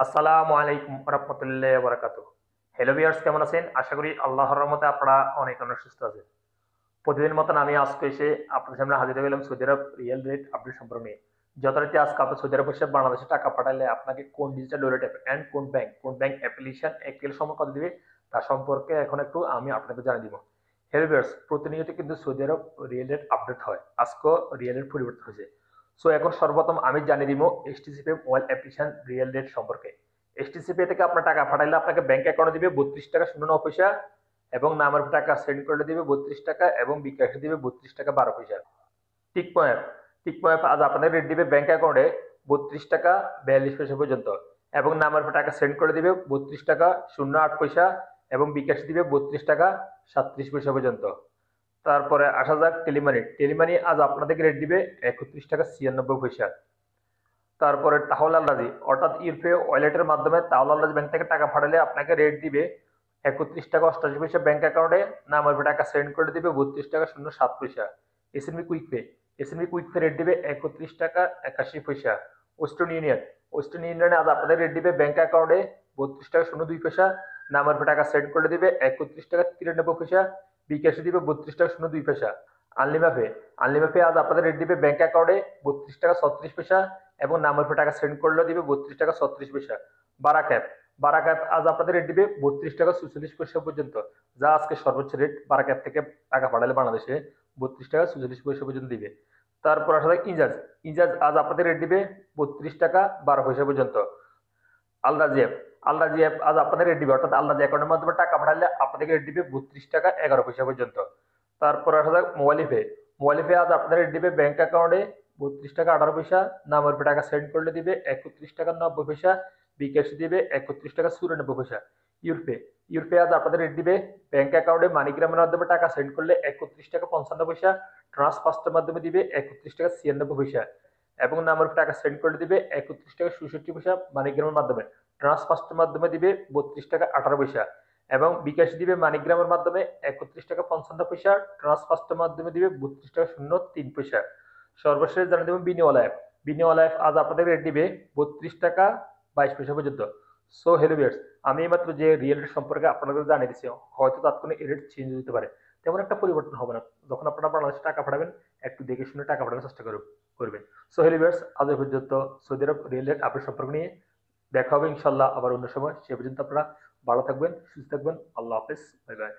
আসসালামু আলাইকুম রহমতুল্লাহ বারাকাতু। হ্যালো ভিউয়ার্স, কেমন আছেন? আশা করি আল্লাহর রহমতে আপনারা অনেক অনেক সুস্থ আছেন। প্রতিদিন মতন আমি আজকে এসে আপনাদের সামনে হাজির হয়ে গেলাম সৌদি আরব রিয়েল রেট আপডেট সম্পর্কে নিয়ে। যথারীতি আজকে আপনি সৌদি আরব বসে বাংলাদেশে টাকা পাঠালে আপনাকে কোন ডিজিটাল ওয়ালেট অ্যাপ এন্ড কোন ব্যাংক অ্যাপ্লিকেশন একেল সময় কত দিবে তার সম্পর্কে এখন একটু আমি আপনাকে জানিয়ে দিব। হ্যালো ভিউয়ার্স, প্রতিনিয়ত কিন্তু সৌদি আরব রিয়েল রেট আপডেট হয়। আজকেও রিয়েল রেট পরিবর্তন হয়েছে। সো এখন সর্বপ্রথম আমি জানিয়ে দিব এইচটিসিপি মোবাইল অ্যাপ্লিকেশন রিয়েল রেট সম্পর্কে। এইচটিসিপি থেকে আপনার টাকা পাঠাইলে আপনাকে ব্যাংক অ্যাকাউন্টে দিবে 32 টাকা 09 পয়সা এবং নামের টাকা সেন্ড করলে দিবে 32 টাকা এবং বিকাশে দিবে 32 টাকা 12 পয়সা। টিকমো অ্যাপ টিকমো অ্যাপ আজ আপনাদের রেট দিবে ব্যাংক অ্যাকাউন্টে 32 টাকা 42 পয়সা পর্যন্ত এবং নামের টাকা সেন্ড করে দিবে 32 টাকা 08 পয়সা এবং বিকাশ দিবে 32 টাকা 37 পয়সা পর্যন্ত। তারপরে আসা যাক টেলিমানি। টেলিমানি আজ আপনাদেরকে রেট দিবে 31 টাকা 96 পয়সা। তারপরে তাহল আল্লাজি অর্থাৎ ইউরপে ওয়ালেটের মাধ্যমে তাহল আল্লাজি ব্যাংক থেকে টাকা পাঠালে আপনাকে রেট দিবে 31 টাকা 88 পয়সা ব্যাংক অ্যাকাউন্টে, নামের টাকা সেন্ড করে দিবে 32 টাকা 07 পয়সা। এসএনবি কুইক পে রেট দিবে 31 টাকা 81 পয়সা। ওয়েস্টার্ন ইউনিয়নে আজ আপনাদের রেট দিবে ব্যাংক অ্যাকাউন্টে 32 টাকা 02 পয়সা, নামের টাকা সেন্ড করে দিবে 31 টাকা 93 পয়সা, বিকাশে দিবে 32 টাকা 02 পয়সা। আনলিমাপে আনলিমাপে আজ আপনাদের রেট দিবে ব্যাংক অ্যাকাউন্টে 32 টাকা 36 পয়সা এবং নামের টাকা সেন্ড করলে দিবে 32 টাকা 36 পয়সা। বারাক অ্যাপ আজ আপনাদের রেট দিবে 32 টাকা 44 পয়সা পর্যন্ত, যা আজকে সর্বোচ্চ রেট। বারাক অ্যাপ থেকে টাকা পাঠালে বাংলাদেশে 32 টাকা 44 পয়সা পর্যন্ত দিবে। তারপর আসলে ইজাজ ইজাজ আজ আপনাদের রেট দিবে 32 টাকা 12 পয়সা পর্যন্ত। আলরাজি অ্যাপ আলরাজি অ্যাপ আজ আপনাদের রেট দিবে, অর্থাৎ আলরাজি অ্যাকাউন্টের মাধ্যমে টাকা পাঠালে আপনাদেরকে রেট দিবে 32 টাকা 11 পয়সা পর্যন্ত। তারপর আসা যাক মোবাইল পে আজ আপনাদের রেট দিবে ব্যাংক অ্যাকাউন্টে 32 টাকা 18 পয়সা, নামের টাকা সেন্ড করলে দিবে 31 টাকা 90 পয়সা, বিকাশ দিবে 31 টাকা 94 পয়সা। ইউরপে ইউরপে আজ আপনাদের রেট দিবে ব্যাংক অ্যাকাউন্টে মানিগ্রামের মাধ্যমে টাকা সেন্ড করলে 31 টাকা 55 পয়সা, ট্রান্সফার্স্টের মাধ্যমে দিবে 31 টাকা 96 পয়সা এবং নামের টাকা সেন্ড করে দিবে 31 টাকা 67 পয়সা মানিগ্রামের মাধ্যমে। ট্রান্সফার্স্টের মাধ্যমে দিবে 32 টাকা 18 পয়সা এবং বিকাশ দিবে মানিগ্রামের মাধ্যমে 31 টাকা 55 পয়সা, ট্রান্সফার্স্টের মাধ্যমে দিবে 32 টাকা 03 পয়সা। সর্বশেষ জানিয়ে দেবেন বিনিওয়ালা অ্যাপ আজ আপনাদের রেট দিবে 32 টাকা 22 পয়সা পর্যন্ত। সো হ্যালো ভিউয়ার্স, আমি এইমাত্র যে রিয়েল রেট সম্পর্কে আপনাদের জানিয়ে দিচ্ছি, হয়তো তাৎক্ষণিক রেট চেঞ্জ হতে পারে, তেমন একটা পরিবর্তন হবে না। যখন আপনারা বাংলাদেশে টাকা পাঠাবেন একটু দেখে শুনে টাকা পাঠানোর চেষ্টা করবেন। সো হ্যালো ভিউয়ার্স, আজ এই পর্যন্ত সৌদি আরব রিয়েল রেট আপডেট সম্পর্ক নিয়ে। দেখা হবে ইনশাল্লাহ আবার অন্য সময়। সে পর্যন্ত আপনারা ভালো থাকবেন, সুস্থ থাকবেন। আল্লাহ হাফেজ, বাই বাই।